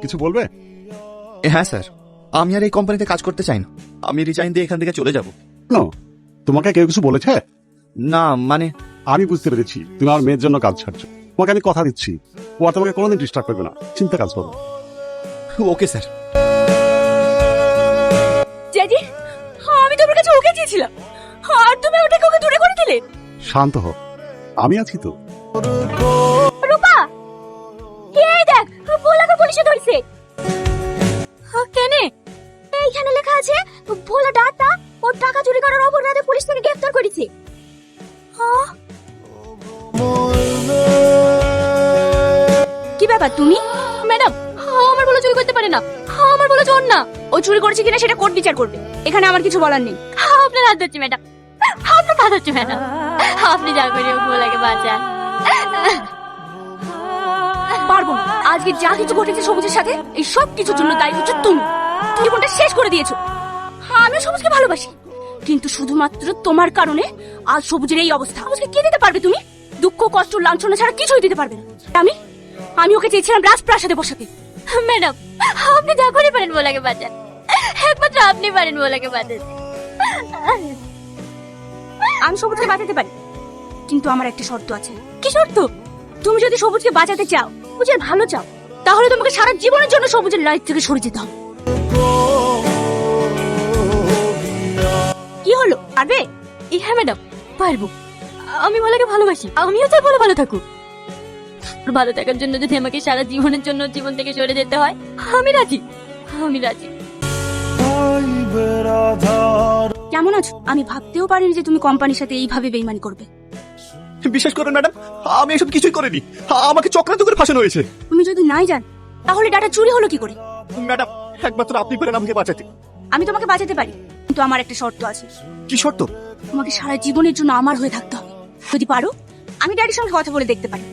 কিছু বলবে? হ্যাঁ স্যার, আমি আর এই কোম্পানিতে কাজ করতে চাই না। আমি রিজাইন দিয়ে এখান থেকে চলে যাব। নো, তোমাকে কেউ কিছু বলেছে? না মানে আমি বুঝতে পেরেছি তুমি আমার মেয়ের জন্য কাজ ছাড়ছো। তোমাকে আমি কথা দিচ্ছি, ও আর তোমাকে কোনোদিন ডিস্টার্ব করবে না। চিন্তা কাজ করো। Okay sir. জ্যাজি, আমি তোমার কাছে ওকে চেয়েছিলাম, আর তুমি ওটাকে ওকে দূরে করে দিলে। শান্ত হও, আমি আছি তো। রূপা, এই দেখ, ভোলাকে পুলিশে ধরছে। কেন? এইখানে লেখা আছে ভোলা ডাটা ও টাকা চুরি করার অপরাধে পুলিশ থেকে গ্রেফতার করেছে। কি ব্যাপার তুমি? ম্যাডাম, আমার বলে চুরি করতে পারে না, আমার বলে চোর না। ও চুরি করেছে কিনা সেটা কোর্ট বিচার করবে, এখানে আমার কিছু বলার নেই। আপনার হাত ধরছি ম্যাডাম, আপনার হাত ধরছি ম্যাডাম, আপনি যা করে ভোলাকে বাঁচান। পারবো না, আজকে যা কিছু ঘটেছে সবুজের সাথে, এই সব কিছুর জন্য দায়ী হচ্ছে তুমি। তুমি জীবনটা শেষ করে দিয়েছো। আমি সবুজকে ভালোবাসি, কিন্তু শুধুমাত্র তোমার কারণে আজ সবুজের এই অবস্থা। সবুজকে কি দিতে পারবে তুমি? দুঃখ, কষ্ট, লাঞ্ছনা ছাড়া কিছুই দিতে পারবে না। আমি ওকে চেয়েছিলাম রাজপ্রাসাদে বসাতে। ম্যাডাম, আপনি যা করে পারেন ভোলাকে বাঁচান, একমাত্র আপনি পারেন ভোলাকে বাঁচাতে। আমি সবুজকে বাঁচাতে পারি, কিন্তু আমার একটা শর্ত আছে। কি শর্ত? তুমি যদি সবুজকে বাঁচাতে চাও, সবুজের ভালো চাও, তাহলে তোমাকে সারা জীবনের জন্য সবুজের লাইফ থেকে সরে যেতে হবে। কি হলো, পারবে? হ্যাঁ ম্যাডাম, পারবো। আমি ভোলাকে ভালোবাসি, আমিও চাই ভোলা ভালো থাকুক। ভালো থাকার জন্য যদি আমাকে সারা জীবনের জন্য জীবন থেকে সরে যেতে হয়, আমি রাজি, আমি রাজি। কেমন আছো? আমি ভাবতেও পারিনি যে তুমি কোম্পানির সাথে এইভাবে বেইমানি করবে। বিশ্বাস করেন ম্যাডাম, আমি এসব কিছুই করিনি। আমাকে চক্রান্ত করে ফাঁসানো হয়েছে। তুমি যদি নাই জান, তাহলে ডাটা চুরি হলো কি করে? ম্যাডাম, একমাত্র আপনি পারেন আমাকে বাঁচাতে। আমি তোমাকে বাঁচাতে পারি, কিন্তু আমার একটা শর্ত আছে। কি শর্ত? তোমাকে সারা জীবনের জন্য আমার হয়ে থাকতে হবে। যদি পারো, আমি ড্যাডির সঙ্গে কথা বলে দেখতে পারি।